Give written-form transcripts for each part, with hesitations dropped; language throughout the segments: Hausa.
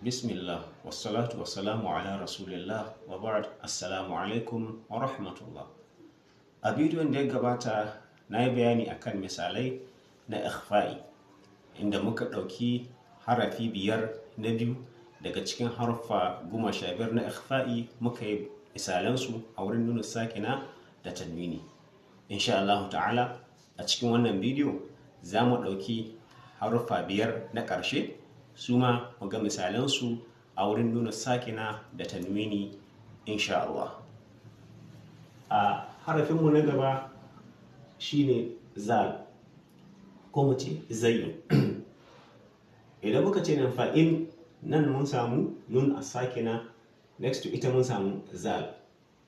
Bismillah, wassalatu wassalamu ala rasulillah wa ba'd. Assalamu alaikum wa rahmatullah. A bidiyon da ya gabata na yi bayani akan misalai na ikhfa'i inda muka ɗauki harafi biyar na biyu daga cikin harfa 15 na ikhfa'i muka yi misalansu a wurin nuna sakina da tanwini. Insha Allah ta'ala a cikin wannan bidiyo za mu ɗauki harfa biyar na ƙarshe su ma mu ga misalansu a wurin nuna sakina da tanwini insha Allah. A harafinmu na gaba shine zal ko mu ce zayyun. Idan muka ce nan fa'in, nan mun samu nun as-sakina, next to ita mun samu zal.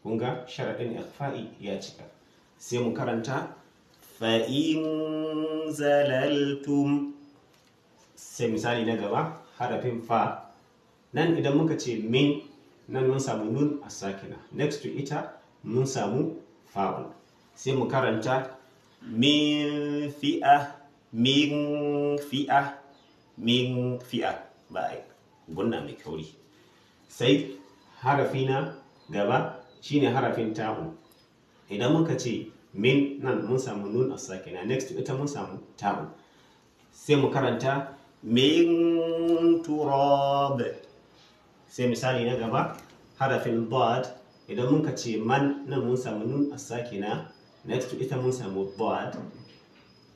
Kun ga sharaɗin ikhfa'i ya cika. Sai mu karanta fa'in zalaltum. Sai misali na gaba harafin fa, nan idan muka ce min, nan mun samu nun as-sakina, next to ita mun samu fa'un. Sai mu karanta min fi'a, min fi'a, min fi'a, ba ai gunna mai kauri. Sai harafi na gaba shine harafin ta'un. Idan muka ce min, nan mun samu nun as-sakina, next to ita mun samu ta'un. Sai mu karanta min turab. Sai misali na gaba harafin dad. Idan muka ce man, nan mun samu nun as-sakina, next to ita mun samu dad.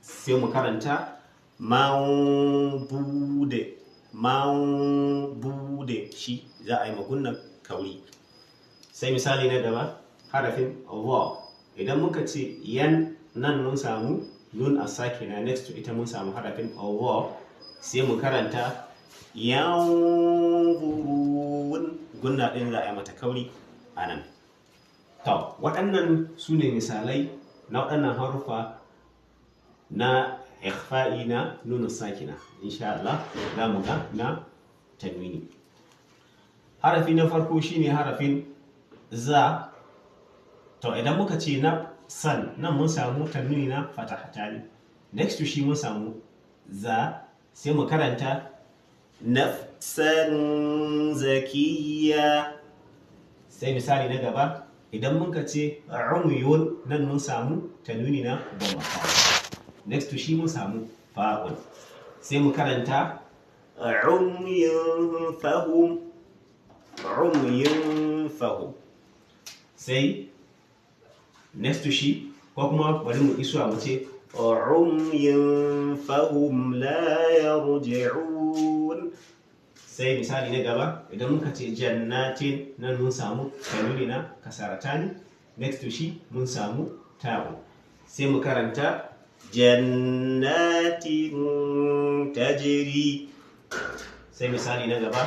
Sai mu karanta ma'bude. Ma'bude, shi za a yi magunnan kauri. Sai misali na gaba harafin wa. Idan muka ce yan, nan mun samu nun as-sakina, next to ita mun samu harafin wa. Sai mu karanta yanzurun, gunna ɗin za a yi mata kauri a nan. To, waɗannan su ne misalai na waɗannan harufa na ikhfa'i na nuna sakina. Insha Allah za mu ga na tanwini. Harafi na farko shine harafin za. To, idan muka ce na san, nan mun samu tanwini na fatahatani, next to shi mun samu za. Sai mu karanta nafsan zakiyya. Sai misali na gaba idan muka ce umyun, nan mun samu tanwini na dhamma, next to shi mun samu fa'un. Sai mu karanta umyun fahum, umyun fahum. sai next to shi, ko kuma bari mu isuwa mu ce umyun fahum la yarji'un. Sai misali na gaba idan muka ce jannatin, nan mun samu tanwini na kasaratani, next to shi mun samu ta'un. Sai mu karanta jannatin tajri. Sai misali na gaba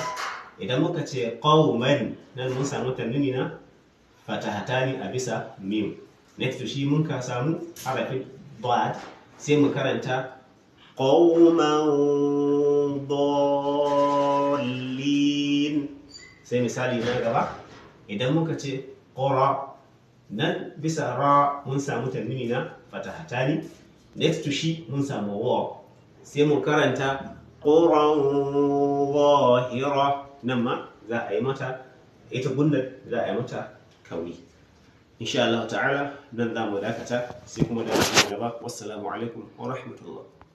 idan muka ce qauman, nan mun samu tanwini na fatahatani a bisa mim, next to shi mun ka samu harafin dad. Sai mu karanta qauman dallin. Sai misali na gaba idan muka ce qura, nan bisa ra mun samu tanwini na fatahatani, next to shi mun samu wa. Sai mu karanta quran zahira, nan ma za a yi mata ita gunnar, za a yi mata kauri. Insha Allah ta'ala nan za mu dakata sai kuma da gaba. Wassalamu alaikum wa rahmatullah.